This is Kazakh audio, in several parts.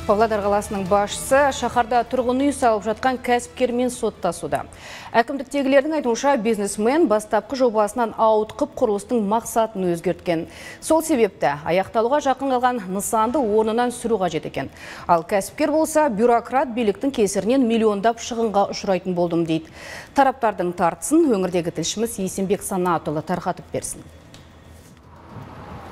Павлодар қаласының басшысы шаһарда тұрғын үй салып жатқан кәсіпкермен соттасуда. Әкімдіктегілердің айтуынша бизнесмен бастапқы жобасынан ауытқып құрылыстың мақсатын өзгерткен. Сол себепті аяқталуға жақын қалған нысанды орнынан сүру қажет екен. Ал кәсіпкер болса, бюрократ биліктің кесірінен миллиондап шығынға ұшырайтын болдым дейді. Тараптардың тартысын өңірдегі тілшіміз Есенбек Санатұлы тарқатып берсін.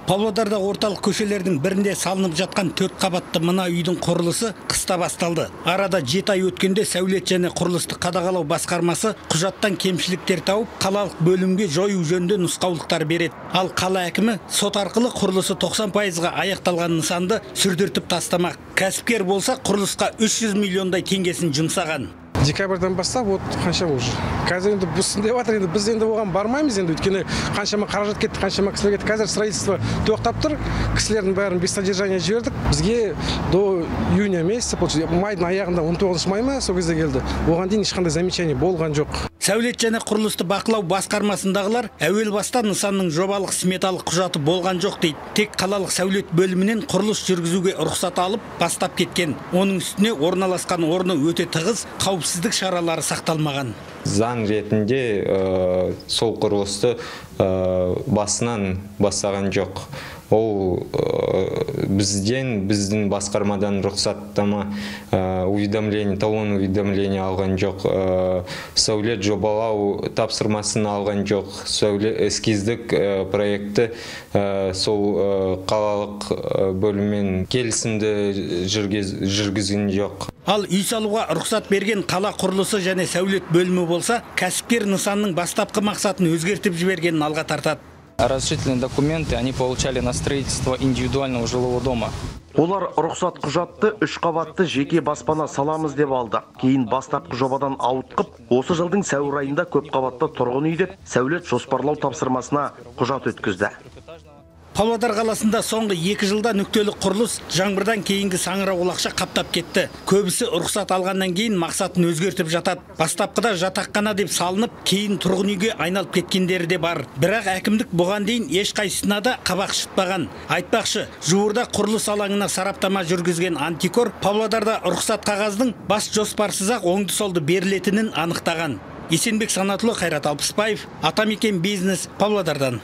Павлодарда орталық көшелердің бірінде салынып жатқан 4 қабатты мына үйдің құрылысы қыста басталды. Арада 7 ай өткенде сәулет және құрылысты қадағалау басқармасы құжаттан кемшіліктер тауып, қалалық бөлімге жою жөнінде нұсқаулықтар береді. Ал қала әкімі сот арқылы құрылысы 90%-ға аяқталған нысанды сүрдіртіп тастамақ. Кәсіпкер болса құрылысқа 300 миллиондай теңгесін жұмсаған. Декабрьдан бастап вот қаншама уже. Қазір енді бұсын деп жатыр, енді біз енді оған бармаймыз енді, өйткені қаншама қаражат кетті, қаншама кісілер кетті. Қазір строительство тоқтап тұр. Кісілердің бәрін без содержания жібердік. Бізге до июня месяца, майдың аяғында 19 май ма сол кезде келді. Оған дейін ешқандай замечание болған жоқ. Сәулет және құрылысты бақылау басқармасындағылар әуел баста нысанның жобалық сметалық құжаты болған жоқ дейді. Тек қалалық сәулет бөлімінен құрылыс жүргізуге рұқсат алып бастап кеткен. Оның үстіне орналасқан орны өте тығыз, қауіпсіздік шаралары сақталмаған. Заң ретінде сол құрылысты басынан бастаған жоқ. Ол біздің басқармадан рұқсаттама уведомление, талон уведомление алған жоқ, сәулет жобалау тапсырмасын алған жоқ, эскиздік проекті сол қалалық бөліммен келісімді жүргізген жоқ. Ал үй салуға рұқсат берген қала құрылысы және сәулет бөлімі болса, кәсіпкер нысанның бастапқы мақсатын өзгертіп жібергенін алға тартады. Разрешительные документы они получали на строительство индивидуального жилого дома. Олар рұқсат құжатты 3 қабатты жеке баспана саламыз деп алды. Кейін бастапқы жобадан ауытқып, осы жылдың сәуір айында көп қабатты тұрғын үйде сәулет жоспарлау тапсырмасына құжат өткізді. Павлодар қаласында соңғы 2 жылда нүктелі құрылыс жаңбырдан кейінгі саңырауқұлақша қаптап кетті. Көбісі рұқсат алғаннан кейін мақсатын өзгертіп жатады. Бастапқыда жатақхана деп салынып, кейін тұрғын үйге айналып кеткендері де бар. Бірақ әкімдік бұған дейін ешқайсысына да қабақ шытпаған. Айтпақшы, жуырда құрылыс алаңына сараптама жүргізген Антикор Павлодарда рұқсат қағаздың бас жоспарсыз-ақ оңды-солды берілетінін анықтаған. Есенбек Санатұлы, Қайрат Алпысбаев, Атамекен бизнес, Павлодардан.